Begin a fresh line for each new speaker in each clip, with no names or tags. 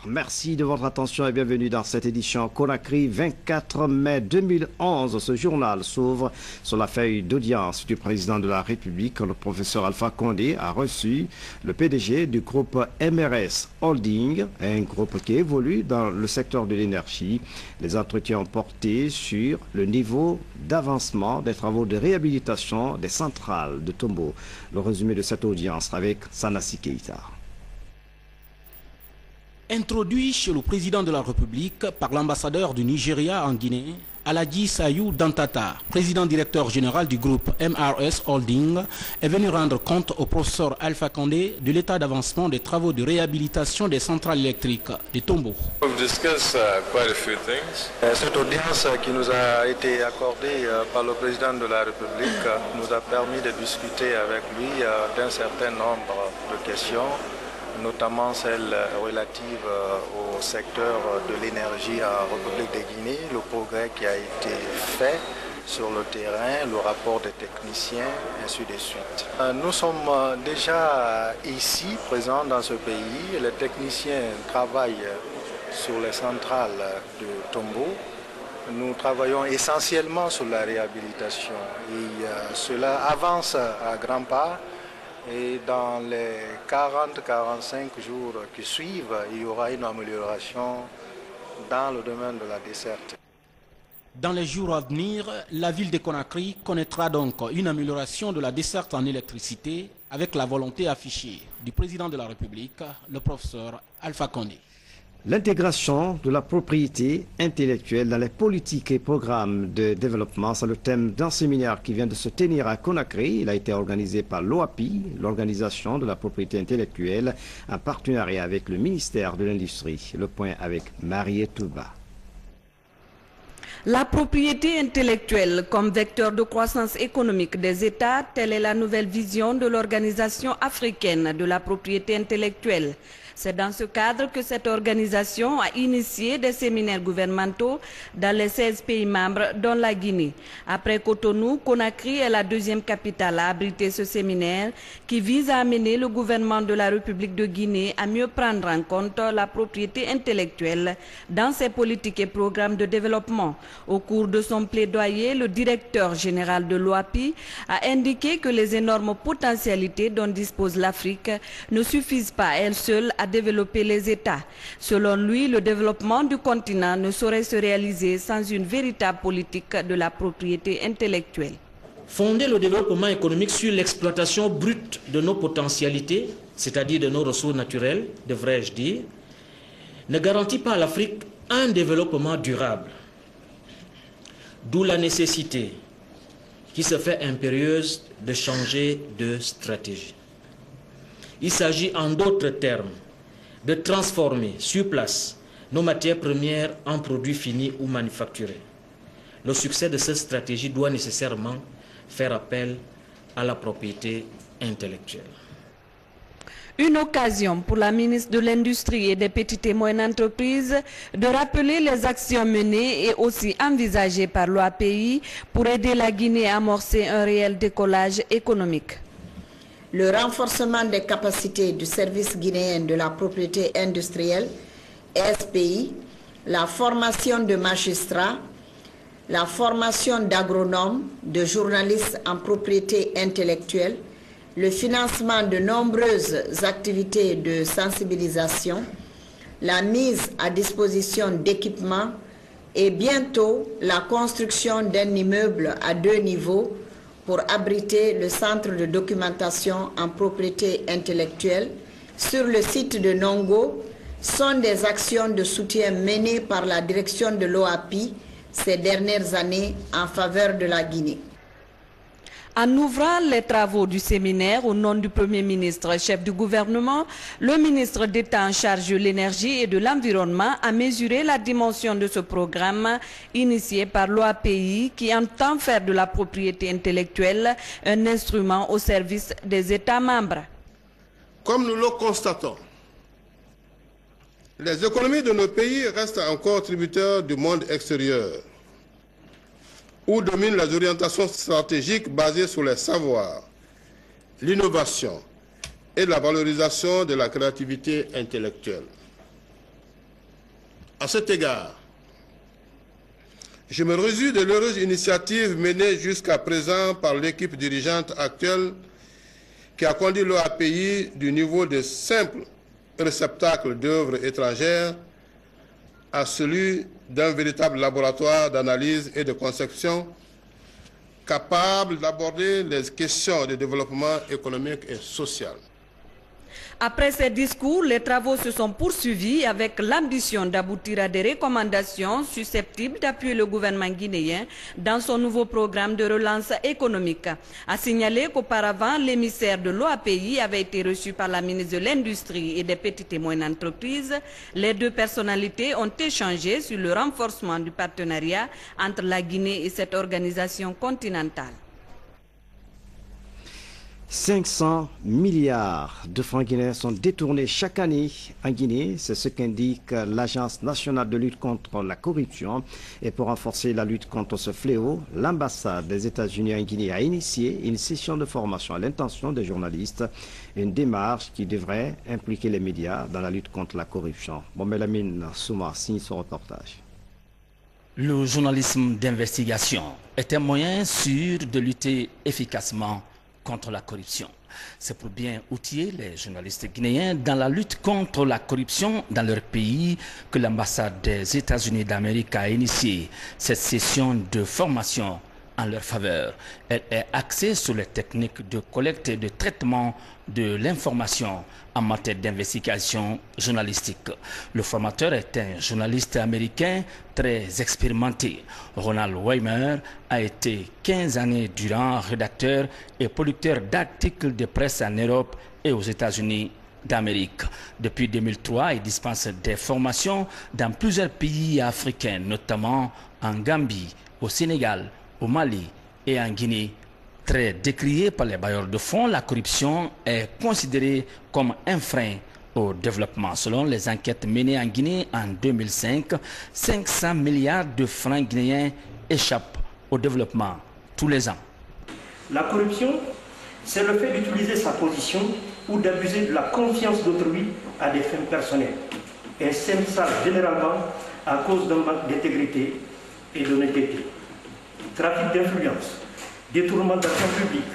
Merci de votre attention et bienvenue dans cette édition Conakry 24 mai 2011. Ce journal s'ouvre sur la feuille d'audience du président de la République. Le professeur Alpha Condé a reçu le PDG du groupe MRS Holding, un groupe qui évolue dans le secteur de l'énergie. Les entretiens ont porté sur le niveau d'avancement des travaux de réhabilitation des centrales de Tombo. Le résumé de cette audience avec Sanassi Keita.
Introduit chez le président de la République par l'ambassadeur du Nigeria en Guinée, Aladji Sayou Dantata, président directeur général du groupe MRS Holding, est venu rendre compte au professeur Alpha Condé de l'état d'avancement des travaux de réhabilitation des centrales électriques de Tombo.
Cette audience qui nous a été accordée par le président de la République nous a permis de discuter avec lui d'un certain nombre de questions, notamment celle relative au secteur de l'énergie en République de Guinée, le progrès qui a été fait sur le terrain, le rapport des techniciens, ainsi de suite. Nous sommes déjà ici, présents dans ce pays. Les techniciens travaillent sur les centrales de Tombo. Nous travaillons essentiellement sur la réhabilitation et cela avance à grands pas. Et dans les 40-45 jours qui suivent, il y aura une amélioration dans le domaine de la desserte.
Dans les jours à venir, la ville de Conakry connaîtra donc une amélioration de la desserte en électricité avec la volonté affichée du président de la République, le professeur Alpha Condé.
L'intégration de la propriété intellectuelle dans les politiques et programmes de développement, c'est le thème d'un séminaire qui vient de se tenir à Conakry. Il a été organisé par l'OAPI, l'Organisation de la propriété intellectuelle, en partenariat avec le ministère de l'Industrie. Le point avec Mariette Touba.
La propriété intellectuelle comme vecteur de croissance économique des États, telle est la nouvelle vision de l'Organisation africaine de la propriété intellectuelle. C'est dans ce cadre que cette organisation a initié des séminaires gouvernementaux dans les 16 pays membres, dont la Guinée. Après Cotonou, Conakry est la deuxième capitale à abriter ce séminaire qui vise à amener le gouvernement de la République de Guinée à mieux prendre en compte la propriété intellectuelle dans ses politiques et programmes de développement. Au cours de son plaidoyer, le directeur général de l'OAPI a indiqué que les énormes potentialités dont dispose l'Afrique ne suffisent pas à elles seules à développer les États. Selon lui, le développement du continent ne saurait se réaliser sans une véritable politique de la propriété intellectuelle.
Fonder le développement économique sur l'exploitation brute de nos potentialités, c'est-à-dire de nos ressources naturelles, devrais-je dire, ne garantit pas à l'Afrique un développement durable. D'où la nécessité qui se fait impérieuse de changer de stratégie. Il s'agit en d'autres termes de transformer sur place nos matières premières en produits finis ou manufacturés. Le succès de cette stratégie doit nécessairement faire appel à la propriété intellectuelle.
Une occasion pour la ministre de l'Industrie et des petites et moyennes entreprises de rappeler les actions menées et aussi envisagées par l'OAPI pour aider la Guinée à amorcer un réel décollage économique.
Le renforcement des capacités du service guinéen de la propriété industrielle, SPI, la formation de magistrats, la formation d'agronomes, de journalistes en propriété intellectuelle, le financement de nombreuses activités de sensibilisation, la mise à disposition d'équipements et bientôt la construction d'un immeuble à 2 niveaux pour abriter le centre de documentation en propriété intellectuelle sur le site de Nongo sont des actions de soutien menées par la direction de l'OAPI ces dernières années en faveur de la Guinée.
En ouvrant les travaux du séminaire au nom du Premier ministre, chef du gouvernement, le ministre d'État en charge de l'énergie et de l'environnement a mesuré la dimension de ce programme initié par l'OAPI qui entend faire de la propriété intellectuelle un instrument au service des États membres.
Comme nous le constatons, les économies de nos pays restent encore tributaires du monde extérieur, où dominent les orientations stratégiques basées sur les savoirs, l'innovation et la valorisation de la créativité intellectuelle. À cet égard, je me réjouis de l'heureuse initiative menée jusqu'à présent par l'équipe dirigeante actuelle qui a conduit l'OAPI du niveau de simple réceptacle d'œuvres étrangères à celui d'un véritable laboratoire d'analyse et de conception capable d'aborder les questions de développement économique et social.
Après ces discours, les travaux se sont poursuivis avec l'ambition d'aboutir à des recommandations susceptibles d'appuyer le gouvernement guinéen dans son nouveau programme de relance économique. À signaler qu'auparavant, l'émissaire de l'OAPI avait été reçu par la ministre de l'Industrie et des petites et moyennes entreprises. Les deux personnalités ont échangé sur le renforcement du partenariat entre la Guinée et cette organisation continentale.
500 milliards de francs guinéens sont détournés chaque année en Guinée. C'est ce qu'indique l'Agence nationale de lutte contre la corruption. Et pour renforcer la lutte contre ce fléau, l'ambassade des États-Unis en Guinée a initié une session de formation à l'intention des journalistes. Une démarche qui devrait impliquer les médias dans la lutte contre la corruption. Lamine Souma signe ce reportage.
Le journalisme d'investigation est un moyen sûr de lutter efficacement contre la corruption. C'est pour bien outiller les journalistes guinéens dans la lutte contre la corruption dans leur pays que l'ambassade des États-Unis d'Amérique a initié cette session de formation en leur faveur. Elle est axée sur les techniques de collecte et de traitement de l'information en matière d'investigation journalistique. Le formateur est un journaliste américain très expérimenté. Ronald Weimer a été 15 années durant rédacteur et producteur d'articles de presse en Europe et aux États-Unis d'Amérique. Depuis 2003, il dispense des formations dans plusieurs pays africains, notamment en Gambie, au Sénégal, au Mali et en Guinée. Très décriée par les bailleurs de fonds, la corruption est considérée comme un frein au développement. Selon les enquêtes menées en Guinée en 2005, 500 milliards de francs guinéens échappent au développement tous les ans.
La corruption, c'est le fait d'utiliser sa position ou d'abuser de la confiance d'autrui à des fins personnelles. Elle s'installe généralement à cause d'un manque d'intégrité et d'honnêteté. Trafic d'influence, détournement d'argent public,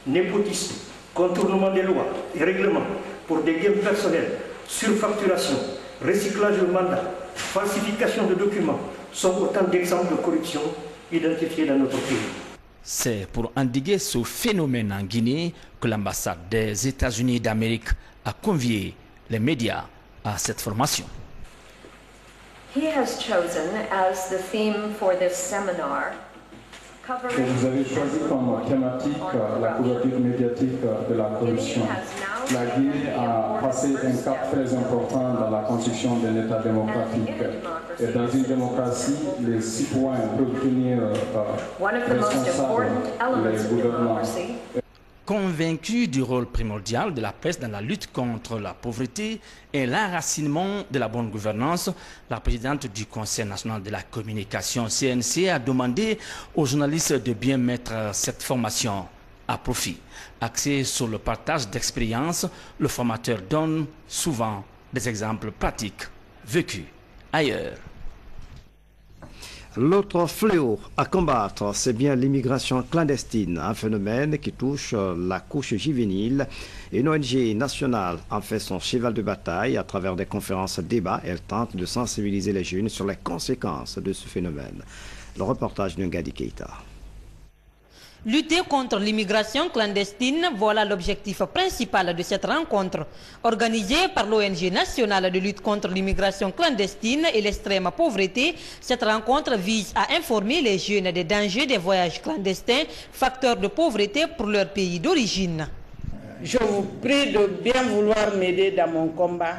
népotisme, contournement des lois et règlements pour des gains personnels, surfacturation, recyclage de mandat, falsification de documents sont autant d'exemples de corruption identifiés dans notre pays.
C'est pour endiguer ce phénomène en Guinée que l'ambassade des États-Unis d'Amérique a convié les médias à cette formation.
He has chosen as the theme for this seminar.
Vous avez choisi comme thématique la couverture médiatique de la corruption. La Guinée a passé un cap très important dans la construction d'un État démocratique. Et dans une démocratie, les citoyens peuvent tenir responsables les gouvernants.
Convaincu du rôle primordial de la presse dans la lutte contre la pauvreté et l'enracinement de la bonne gouvernance, la présidente du Conseil national de la communication, CNC, a demandé aux journalistes de bien mettre cette formation à profit. Axé sur le partage d'expériences, le formateur donne souvent des exemples pratiques vécus ailleurs.
L'autre fléau à combattre, c'est bien l'immigration clandestine, un phénomène qui touche la couche juvénile. Une ONG nationale en fait son cheval de bataille à travers des conférences débats. Elle tente de sensibiliser les jeunes sur les conséquences de ce phénomène. Le reportage de Ngadi Keita.
Lutter contre l'immigration clandestine, voilà l'objectif principal de cette rencontre. Organisée par l'ONG nationale de lutte contre l'immigration clandestine et l'extrême pauvreté, cette rencontre vise à informer les jeunes des dangers des voyages clandestins, facteurs de pauvreté pour leur pays d'origine.
Je vous prie de bien vouloir m'aider dans mon combat,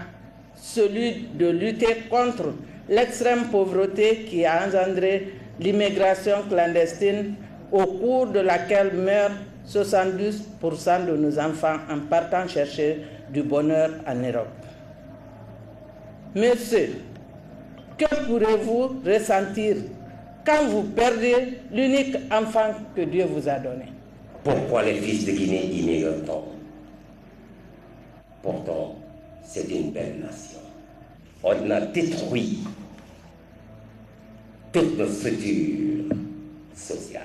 celui de lutter contre l'extrême pauvreté qui a engendré l'immigration clandestine, au cours de laquelle meurent 72% de nos enfants en partant chercher du bonheur en Europe. Messieurs, que pourrez-vous ressentir quand vous perdez l'unique enfant que Dieu vous a donné?
Pourquoi les fils de Guinée immigrent-ils? Pourtant, c'est une belle nation. On a détruit toute nos structures sociales.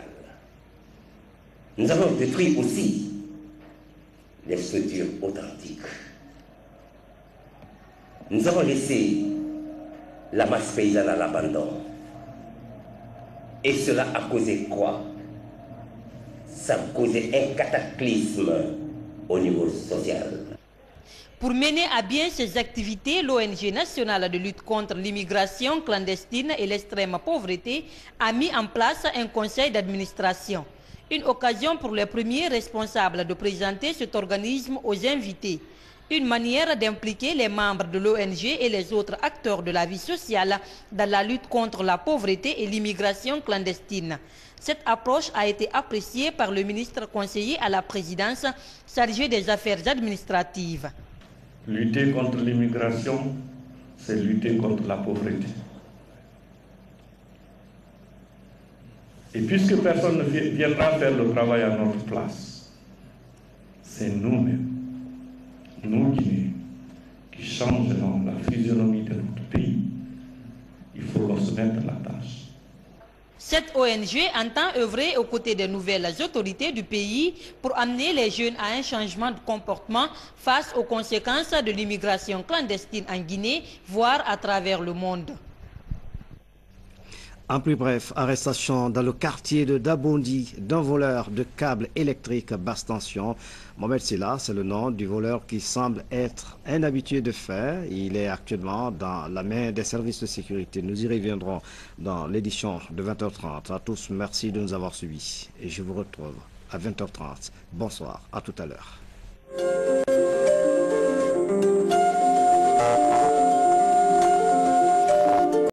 Nous avons détruit aussi les structures authentiques. Nous avons laissé la masse paysanne à l'abandon. Et cela a causé quoi? Ça a causé un cataclysme au niveau social.
Pour mener à bien ces activités, l'ONG nationale de lutte contre l'immigration clandestine et l'extrême pauvreté a mis en place un conseil d'administration. Une occasion pour les premiers responsables de présenter cet organisme aux invités. Une manière d'impliquer les membres de l'ONG et les autres acteurs de la vie sociale dans la lutte contre la pauvreté et l'immigration clandestine. Cette approche a été appréciée par le ministre conseiller à la présidence chargé des affaires administratives.
Lutter contre l'immigration, c'est lutter contre la pauvreté. Et puisque personne ne viendra faire le travail à notre place, c'est nous-mêmes, nous Guinéens, qui changerons la physionomie de notre pays. Il faut qu'on se mette à la tâche.
Cette ONG entend œuvrer aux côtés des nouvelles autorités du pays pour amener les jeunes à un changement de comportement face aux conséquences de l'immigration clandestine en Guinée, voire à travers le monde.
En plus bref, arrestation dans le quartier de Dabondi d'un voleur de câbles électriques basse tension. Mohamed Silla, c'est le nom du voleur qui semble être un habitué de fait. Il est actuellement dans la main des services de sécurité. Nous y reviendrons dans l'édition de 20h30. À tous, merci de nous avoir suivis. Et je vous retrouve à 20h30. Bonsoir, à tout à l'heure.